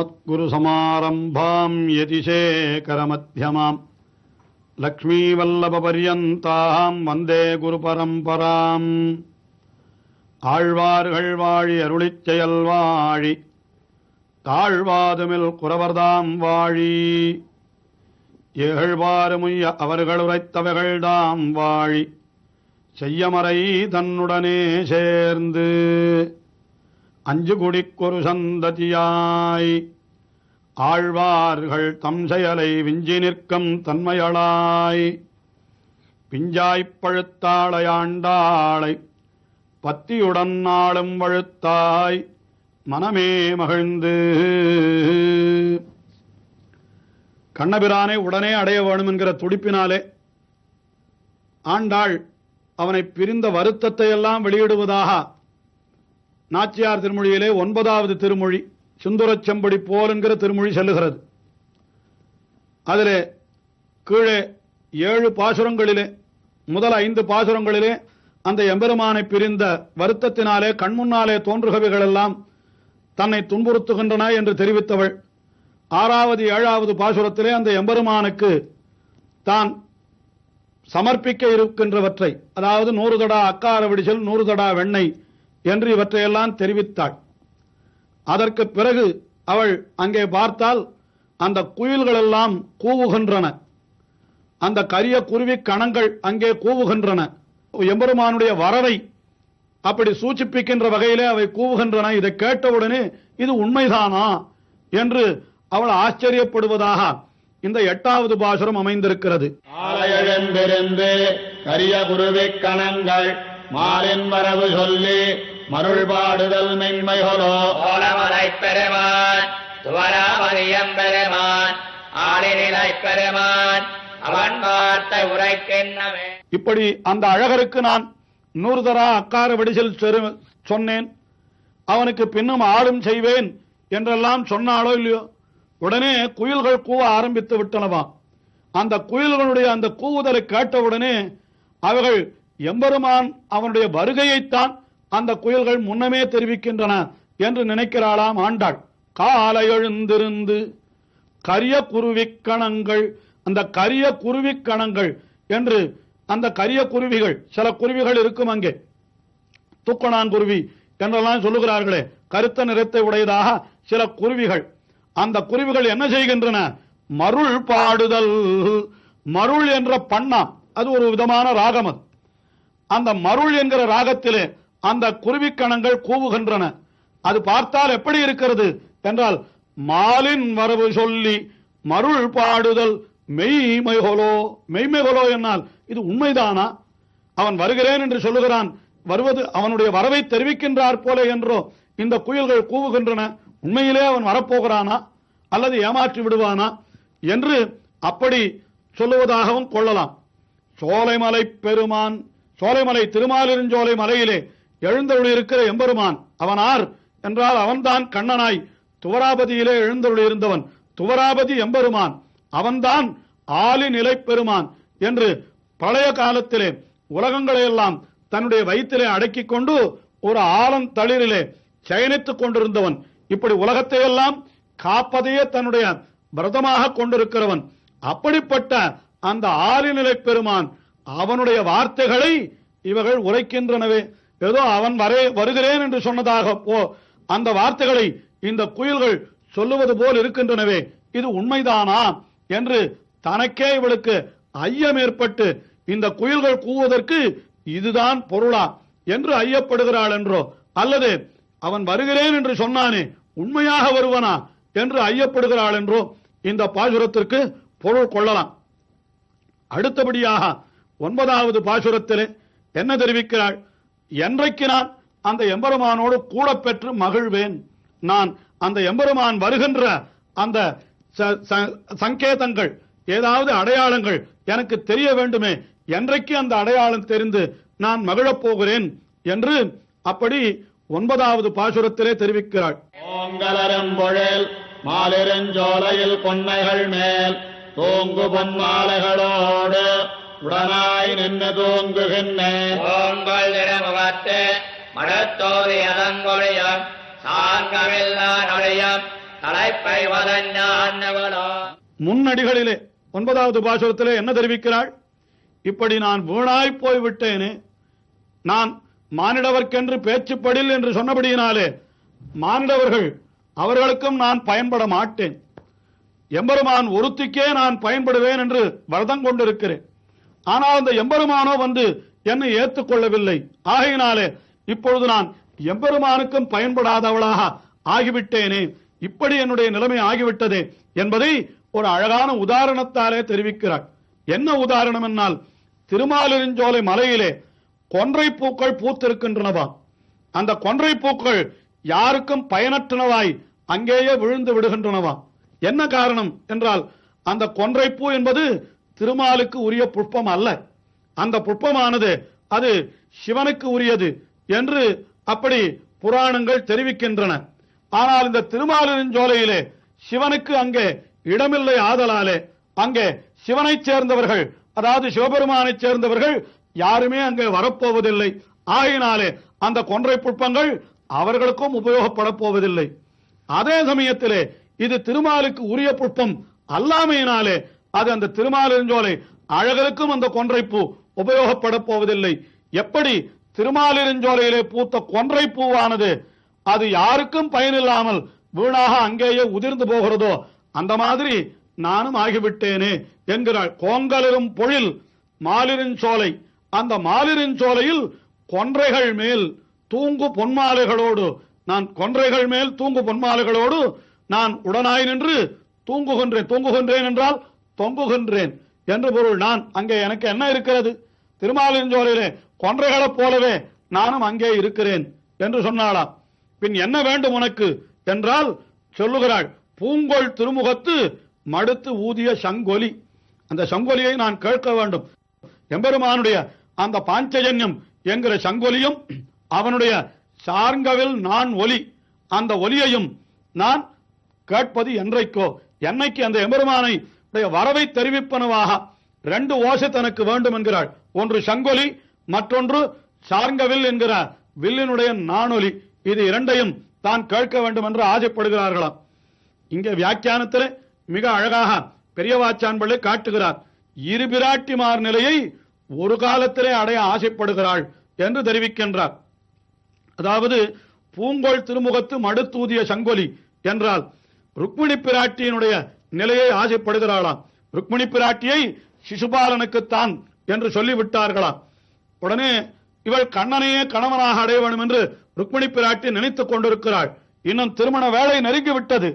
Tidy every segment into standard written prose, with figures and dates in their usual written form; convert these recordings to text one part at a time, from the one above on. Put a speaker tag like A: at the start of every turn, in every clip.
A: अस्मद्गुरुसमारम्भां यतिशेखरमध्यमां लक्ष्मीवल्लभपर्यन्तां वन्दे गुरुपरम्पराम् ஆழ்வார்கள் வாழி அருளிச் செயல் வாழி தாழ்வாதுமில் குறவர்தாம் வாழி ஏழ்வாறுமுய்ய அவர்கள் உரைத்தவைகள்தாம் வாழி செய்யமறை தன்னுடனே சேர்ந்து அஞ்சு குடிக்கொரு சந்ததியாய் ஆழ்வார்கள் தம் செயலை விஞ்சி நிற்கும் தன்மையளாய் பிஞ்சாய்ப் பழுத்தாளையாண்டாளை பத்தியுடன் நாளும் வழுத்தாய் மனமே மகிழ்ந்து கண்ணபிரானை உடனே அடைய வேணும் என்கிற துடிப்பினாலே ஆண்டாள் அவனை பிரிந்த வருத்தத்தை எல்லாம் வெளியிடுவதாக நாச்சியார் திருமொழியிலே 9வது திருமொழி சுந்தரச் செம்படி போல் என்கிற திருமொழி செல்லுகிறது. அதிலே கீழே 7 பாசுரங்களிலே முதல் 5 பாசுரங்களிலே அந்த எம்பெருமானை பிரிந்த வருத்தத்தினாலே கண்முன்னாலே தோன்றுகவைகள் எல்லாம் தன்னை துன்புறுத்துகின்றன என்று தெரிவித்தவள் 6வது 7வது பாசுரத்திலே அந்த எம்பெருமானுக்கு தான் சமர்ப்பிக்க இருக்கின்றவற்றை, அதாவது 100 தடா அக்கார விடிசல் 100 தடா வெண்ணெய் என்று இவற்றையெல்லாம் தெரிவித்தாள். அதற்கு பிறகு அவள் அங்கே பார்த்தால் அந்த குயில்கள் எல்லாம் கூவுகின்றன, அந்த கரிய குருவி கணங்கள் அங்கே கூவுகின்றன. எம்பெருமானுடைய வரவை அப்படி சூச்சிப்பிக்கின்ற வகையிலே அவை கூவுகின்றன. இதை கேட்டவுடனே இது உண்மைதானா என்று அவள் ஆச்சரியப்படுவதாக இந்த 8வது பாசுரம் அமைந்திருக்கிறது.
B: ஆலயெழுந்திருந்து கரிய குருவி கணங்கள் மாலின் வரவு சொல்லி மருள் பாடுதல் மென்மைகளோ ஓலமலை பெருமான் துவராமரியம் பெருமான் ஆளிநிலை பெருமான் அவன் வார்த்தை உரைக்கின்றவே.
A: இப்படி அந்த அழகருக்கு நான் 100 தடா அக்கார விடிசல் சொன்னேன், அவனுக்கு பின்னும் ஆளும் செய்வேன் என்றெல்லாம் சொன்னாலோ இல்லையோ, உடனே குயில்கள் கூவ ஆரம்பித்து விட்டனவா. அந்த குயில்களுடைய அந்த கூவுதலை கேட்டவுடனே அவர்கள் எம்பெருமான் அவனுடைய வருகையைத்தான் அந்த குயில்கள் முன்னமே தெரிவிக்கின்றன என்று நினைக்கிறாளாம் ஆண்டாள். காலை எழுந்திருந்து கரிய குருவிக்கணங்கள், அந்த கரிய குருவிக்கணங்கள் என்று அந்த கரிய குருவிகள், சில குருவிகள் இருக்கும் அங்கே, தூக்கணான் குருவி என்றெல்லாம் சொல்லுகிறார்களே, கருத்த நிறத்தை உடையதாக சில குருவிகள். அந்த குருவிகள் என்ன செய்கின்றன? மருள் பாடுதல். மருள் என்ற பண்ணா, அது ஒரு விதமான ராகம். அது அந்த மருள் என்கிற ராகத்திலே அந்த குருவிக்கணங்கள் கூவுகின்றன. அது பார்த்தால் எப்படி இருக்கிறது என்றால், மாலின் வரவு சொல்லி மருள் பாடுதல் மெய்மைகொலோ. மெய்மைகொலோ என்னால் இது உண்மைதானா? அவன் வருகிறேன் என்று சொல்லுகிறான், வருவது அவனுடைய வரவை தெரிவிக்கின்றார் போல என்றோ இந்த குயில்கள் கூவுகின்றன. உண்மையிலே அவன் வரப்போகிறானா அல்லது ஏமாற்றி விடுவானா என்று அப்படி சொல்லுவதாகவும் கொள்ளலாம். சோலைமலை பெருமான், சோலைமலை திருமாலிருஞ்சோலை மலையிலே எழுந்தருளியிருக்கிற எம்பெருமான் அவனார் என்றால் அவன்தான் கண்ணனாய் துவராபதியிலே எழுந்தருளியிருந்தவன். துவராபதி எம்பெருமான் அவன்தான் ஆலி நிலை பெருமான் என்று பழைய காலத்திலே உலகங்களையெல்லாம் தன்னுடைய வயிற்றிலே அடக்கிக் கொண்டு ஒரு ஆலந்தளிரிலே சயனித்துக் கொண்டிருந்தவன். இப்படி உலகத்தையெல்லாம் காப்பதையே தன்னுடைய விரதமாக கொண்டிருக்கிறவன். அப்படிப்பட்ட அந்த ஆலிநிலை பெருமான் அவனுடைய வார்த்தைகளை இவர்கள் உரைக்கின்றனவே. ஏதோ அவன் வருகிறேன் என்று சொன்னதாக அந்த வார்த்தைகளை இந்த குயில்கள் சொல்லுவது போல் இருக்கின்றனவே, இது உண்மைதானா என்று தனக்கே இவளுக்கு ஐயம் ஏற்பட்டு இந்த குயில்கள் கூவதற்கு இதுதான் பொருளா என்று ஐயப்படுகிறாள் என்றோ, அல்லது அவன் வருகிறேன் என்று சொன்னானே உண்மையாக வருவனா என்று ஐயப்படுகிறாள் என்றோ இந்த பாசுரத்திற்கு பொருள் கொள்ளலாம். அடுத்தபடியாக 9வது பாசுரத்திலே என்ன தெரிவிக்கிறாள்? என்றைக்கு நான் அந்த எம்பெருமானோடு கூட பெற்று மகிழ்வேன், நான் அந்த எம்பெருமான் வருகின்ற அந்த சங்கேதங்கள், ஏதாவது அடையாளங்கள் எனக்கு தெரிய வேண்டுமே, என்றைக்கு அந்த அடையாளம் தெரிந்து நான் மகிழப் போகிறேன் என்று அப்படி 9வது பாசுரத்திலே தெரிவிக்கிறாள்.
B: ஓங்கலரும் பொழில் மாலிருஞ்சோலையில் பொன்மைகள் மேல் தூங்கு பொன்மாலைகளோடு உடனாய் நின்று தூங்குகின்றேன்.
C: ஓங்கள் திறமுகத்து மடத்தோதி அதங்கொழியம் சாங்கமில்லா நொழியம்
A: முன்னடிகளிலே 9வது பாசுரத்திலே என்ன தெரிவிக்கிறாள்? இப்படி நான் வீணாய் போய்விட்டேனே, நான் மானிடவர்க்கென்று பேச்சுப்படில் என்று சொன்னபடியினாலே மானிடவர்கள் அவர்களுக்கும் நான் பயன்பட மாட்டேன், எம்பெருமான் ஒருத்திக்கே நான் பயன்படுவேன் என்று வரதம் கொண்டிருக்கிறேன். ஆனால் அந்த எம்பெருமானோ வந்து என்னை ஏற்றுக்கொள்ளவில்லை. ஆகையினாலே இப்பொழுது நான் எம்பெருமானுக்கும் பயன்படாதவளாக ஆகிவிட்டேனே, இப்படி என்னுடைய நிலைமை ஆகிவிட்டதே என்பதை ஒரு அழகான உதாரணத்தாலே தெரிவிக்கிறார். என்ன உதாரணம் என்னால், திருமாலிருஞ்சோலை மலையிலே கொன்றை பூக்கள் பூத்திருக்கின்றனவா. அந்த கொன்றை பூக்கள் யாருக்கும் பயனற்றனவாய் அங்கேயே விழுந்து விடுகின்றனவா. என்ன காரணம் என்றால், அந்த கொன்றை பூ என்பது திருமாலுக்கு உரிய புஷ்பம் அல்ல. அந்த புஷ்பமானது அது சிவனுக்கு உரியது என்று அப்படி புராணங்கள் தெரிவிக்கின்றன. ஆனால் இந்த திருமாலிருஞ்சோலையிலே சிவனுக்கு அங்கே இடமில்லை ஆதலாலே அங்கே சிவனைச் சேர்ந்தவர்கள், அதாவது சிவபெருமானைச் சேர்ந்தவர்கள் யாருமே அங்கே வரப்போவதில்லை. ஆகையினாலே அந்த கொன்றை புஷ்பங்கள் அவர்களுக்கும் உபயோகப்பட போவதில்லை. அதே சமயத்திலே இது திருமாலுக்கு உரிய புஷ்பம் அல்லாமையினாலே அது அந்த திருமாலிருஞ்சோலை அழகருக்கும் அந்த கொன்றைப்பூ உபயோகப்பட போவதில்லை. எப்படி திருமாலிருஞ்சோலையிலே பூத்த கொன்றை பூவானது அது யாருக்கும் பயனில்லாமல் வீணாக அங்கேயே உதிர்ந்து போகிறதோ, அந்த மாதிரி நானும் ஆகிவிட்டேனே என்கிறாள். கோங்கலரும் பொழில் மாலிருஞ்சோலை, அந்த மாலிருஞ்சோலையில் கொன்றைகள் மேல் தூங்கு பொன்மாலைகளோடு நான் கொன்றைகள் மேல் தூங்கு பொன்மாலைகளோடு நான் உடனாய் நின்று தூங்குகின்றேன். தூங்குகின்றேன் என்றால் தொங்குகின்றேன் என்று பொருள். நான் அங்கே எனக்கு என்ன இருக்கிறது? திருமாலிருஞ்சோலையிலே கொன்றைகளைப் போலவே நானும் அங்கே இருக்கிறேன் என்று சொன்னாளாம். பின் என்ன வேண்டும் உனக்கு என்றால் சொல்லுகிறாள், பூங்கொள் திருமுகத்து மடுத்து ஊதிய சங்கொலி. அந்த சங்கொலியை நான் கேட்க வேண்டும். எம்பெருமானுடைய அந்த பாஞ்சஜன்யம் என்கிற சங்கொலியும் அவனுடைய சார்ங்கவில் நான் ஒலி, அந்த ஒலியையும் நான் கேட்பது என்றைக்கோ, என்னைக்கு அந்த எம்பெருமானை வரவை தெரிவிப்பனவாக 2 ஓசை தனக்கு வேண்டும் என்கிறாள். ஒன்று சங்கொலி, மற்றொன்று சார்ங்கவில் என்கிற வில்லினுடைய நானொலி. இது இரண்டையும் தான் கேட்க வேண்டும் என்று ஆசைப்படுகிறார்களாம். இங்கே வியாக்கியானத்திலே மிக அழகாக பெரியவாச்சான் பிள்ளை காட்டுகிறார். இரு பிராட்டிமார் நிலையை ஒரு காலத்திலே அடைய ஆசைப்படுகிறாள் என்று தெரிவிக்கின்றார். அதாவது பூங்கொள் திருமுகத்து மடுத்தூதிய சங்கொலி என்றால் ருக்மிணி பிராட்டியினுடைய நிலையை ஆசைப்படுகிறாளாம். ருக்மிணி பிராட்டியை சிசுபாலனுக்குத்தான் என்று சொல்லிவிட்டார்களாம். உடனே இவள் கண்ணனையே கணவனாக அடைய வேண்டும் என்று ருக்மிணி பிராட்டி நினைத்துக் கொண்டிருக்கிறாள். இன்னும் திருமண வேலை நெருங்கிவிட்டது,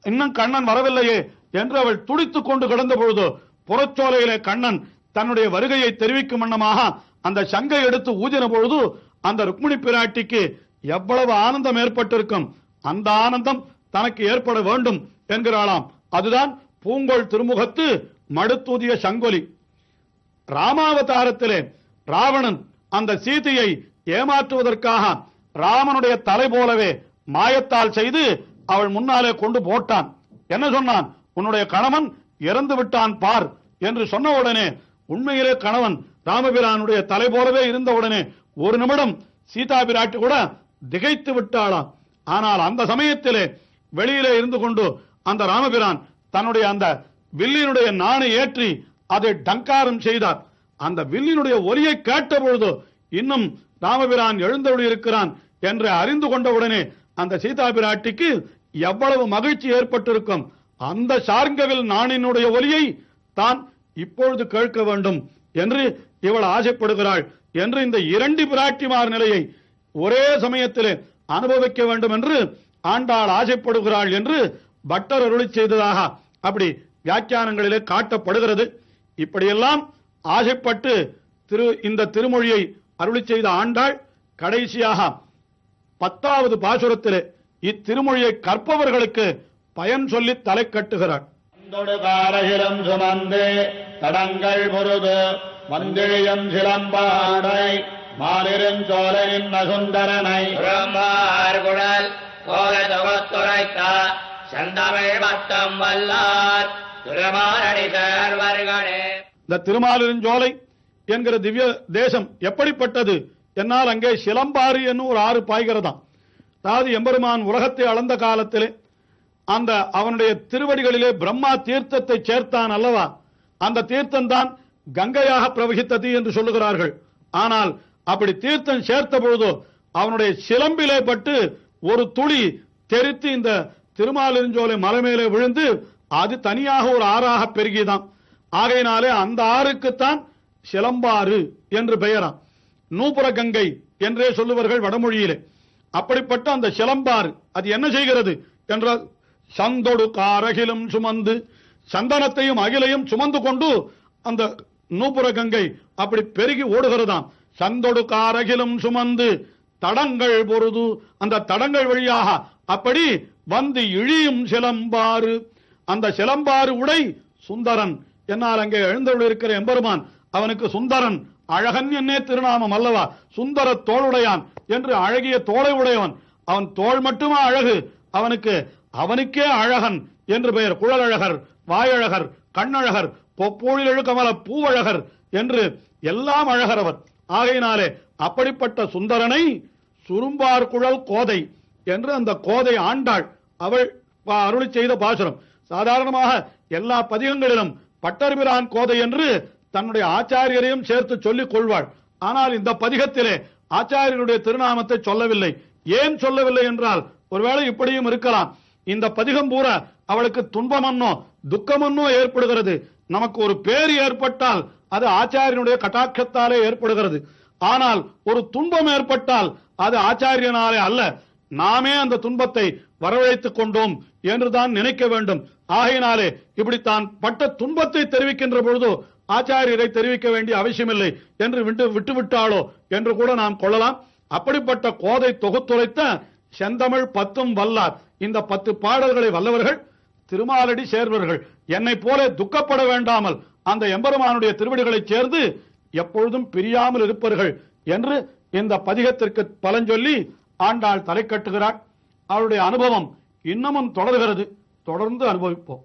A: இன்னும் கண்ணன் வரவில்லையே என்று அவள் துடித்துக் கொண்டு கிடந்த பொழுது புறச்சோலையிலே கண்ணன் தன்னுடைய வருகையை தெரிவிக்கும் வண்ணமாக அந்த சங்கை எடுத்து ஊதின பொழுது அந்த ருக்மிணி பிராட்டிக்கு எவ்வளவு ஆனந்தம் ஏற்பட்டிருக்கும். அந்த ஆனந்தம் தனக்கு ஏற்பட வேண்டும் என்கிறாளாம். அதுதான் பூங்கொள் திருமுகத்து மடுத்தூதிய சங்கொலி. ராமாவதாரத்திலே ராவணன் அந்த சீதையை ஏமாற்றுவதற்காக ராமனுடைய தலை போலவே மாயத்தால் செய்து அவள் முன்னாலே கொண்டு போட்டான். என்ன சொன்னான்? உன்னுடைய கணவன் இறந்து விட்டான் பார் என்று சொன்ன உடனே உண்மையிலே கணவன் ராமபிரானுடைய தலை போலவே இருந்த உடனே ஒரு நிமிடம் சீதா பிராட்டி கூட திகைத்து விட்டாளாம். ஆனால் அந்த சமயத்திலே வெளியிலே இருந்து கொண்டு அந்த ராமபிரான் தன்னுடைய அந்த வில்லினுடைய நாணை ஏற்றி அதை டங்காரம் செய்தார். அந்த வில்லினுடைய ஒலியை கேட்ட பொழுது இன்னும் ராமபிரான் எழுந்தருளி இருக்கிறான் என்று அறிந்து கொண்ட உடனே அந்த சீதா பிராட்டிக்கு எவ்வளவு மகிழ்ச்சி ஏற்பட்டிருக்கும். அந்த சார்ங்கவில் நாணினுடைய ஒலியை தான் இப்பொழுது கேட்க வேண்டும் என்று இவள் ஆசைப்படுகிறாள் என்று இந்த 2 பிராட்டிமார் நிலையை ஒரே சமயத்திலே அனுபவிக்க வேண்டும் என்று ஆண்டாள் ஆசைப்படுகிறாள் என்று பட்டர் அருளி செய்ததாக அப்படி வியாக்கியானங்களிலே காட்டப்படுகிறது. இப்படியெல்லாம் ஆசைப்பட்டு இந்த திருமொழியை அருளி செய்த ஆண்டாள் கடைசியாக 10வது பாசுரத்திலே இத்திருமொழியை கற்பவர்களுக்கு பயன் சொல்லி தலை கட்டுகிறார்.
B: காரகிலம் சுமந்து தடங்கள் பொருது மந்திழியம் சிலம்பாடை மாலிருஞ்சோலையின் நசுந்தரனை குழல் கோல தொகத்துரைத்த செந்தமிழ் மத்தம் வல்லார் திருமாரணி சேர்வர்களே.
A: இந்த திருமாலிருஞ்சோலை என்கிற திவ்ய தேசம் எப்படிப்பட்டது என்னால் அங்கே சிலம்பாறு என்னும் ஒரு ஆறு பாய்கிறதாம். அதாவது எம்பெருமான் உலகத்தை அளந்த காலத்திலே அந்த அவனுடைய திருவடிகளிலே பிரம்மா தீர்த்தத்தை சேர்த்தான் அல்லவா, அந்த தீர்த்தம் தான் கங்கையாக பிரவகித்தது என்று சொல்லுகிறார்கள். ஆனால் அப்படி தீர்த்தம் சேர்த்த பொழுதோ அவனுடைய சிலம்பிலே பட்டு ஒரு துளி தெரித்து இந்த திருமாலிருஞ்சோலை மலை மேலே விழுந்து அது தனியாக ஒரு ஆறாக பெருகிதான். ஆகையினாலே அந்த ஆறுக்குத்தான் சிலம்பாறு என்று பெயராம். நூபுர கங்கை என்றே சொல்லுவார்கள் வடமொழியிலே. அப்படிப்பட்ட அந்த சிலம்பாறு அது என்ன செய்கிறது என்றால், சந்தொடு காரகிலும் சுமந்து, சந்தனத்தையும் அகிலையும் சுமந்து கொண்டு அந்த நூபுர கங்கை அப்படி பெருகி ஓடுகிறதாம். சந்தொடு காரகிலும் சுமந்து தடங்கள் பொருது, அந்த தடங்கள் வழியாக அப்படி வந்து இழியும் சிலம்பாறு, அந்த சிலம்பாறு உடை சுந்தரன். என்னால் அங்கே எழுந்தருளிருக்கிற எம்பெருமான் அவனுக்கு சுந்தரன், அழகன் என்னே திருநாமம் அல்லவா, சுந்தர தோளுடையான் என்று அழகிய தோளை உடையவன். அவன் தோள் மட்டுமா அழகு, அவனுக்கே அழகன் என்று பெயர். குழலழகர், வாயழகர், கண்ணழகர், பொப்பூழிலெழு கமல பூவழகர் என்று எல்லாம் அழகரவர். ஆகையினாலே அப்படிப்பட்ட சுந்தரனை சுரும்பார் குழல் கோதை என்று அந்த கோதை ஆண்டாள் அவள் அருளி செய்த பாசுரம். சாதாரணமாக எல்லா பதிகங்களிலும் பட்டர்பிரான் கோதை என்று தன்னுடைய ஆச்சாரியரையும் சேர்த்து சொல்லிக் கொள்வாள். ஆனால் இந்த பதிகத்திலே ஆச்சாரியருடைய திருநாமத்தை சொல்லவில்லை. ஏன் சொல்லவில்லை என்றால், ஒருவேளை இப்படியும் இருக்கலாம், இந்த பதிகம் பூரா அவளுக்கு துன்பமன்னோ துக்கமன்னோ ஏற்படுகிறது. நமக்கு ஒரு பேர் ஏற்பட்டால் அது ஆச்சாரியனுடைய கட்டாட்சத்தாலே ஏற்படுகிறது. ஆனால் ஒரு துன்பம் ஏற்பட்டால் அது ஆச்சாரியனாலே அல்ல, நாமே அந்த துன்பத்தை வரவழைத்துக் கொண்டோம் என்றுதான் நினைக்க வேண்டும். ஆகையினாலே இப்படி தான் பட்ட துன்பத்தை தெரிவிக்கின்ற பொழுது ஆச்சாரியரை தெரிவிக்க வேண்டிய அவசியமில்லை என்று விட்டுவிட்டாளோ என்று கூட நாம் கொள்ளலாம். அப்படிப்பட்ட கோதை தொகுத்துரைத்த செந்தமிழ் 10 வல்லார், இந்த 10 பாடல்களை வல்லவர்கள் திருமாலடி சேர்வர்கள். என்னை போல துக்கப்பட வேண்டாமல் அந்த எம்பெருமானுடைய திருவடிகளை சேர்ந்து எப்பொழுதும் பிரியாமல் இருப்பார்கள் என்று இந்த பதிகத்திற்கு பலஞ்சொல்லி ஆண்டாள் தலை கட்டுகிறார். அவருடைய அனுபவம் இன்னமும் தொடர்கிறது. தொடர்ந்து அனுபவிப்போம்.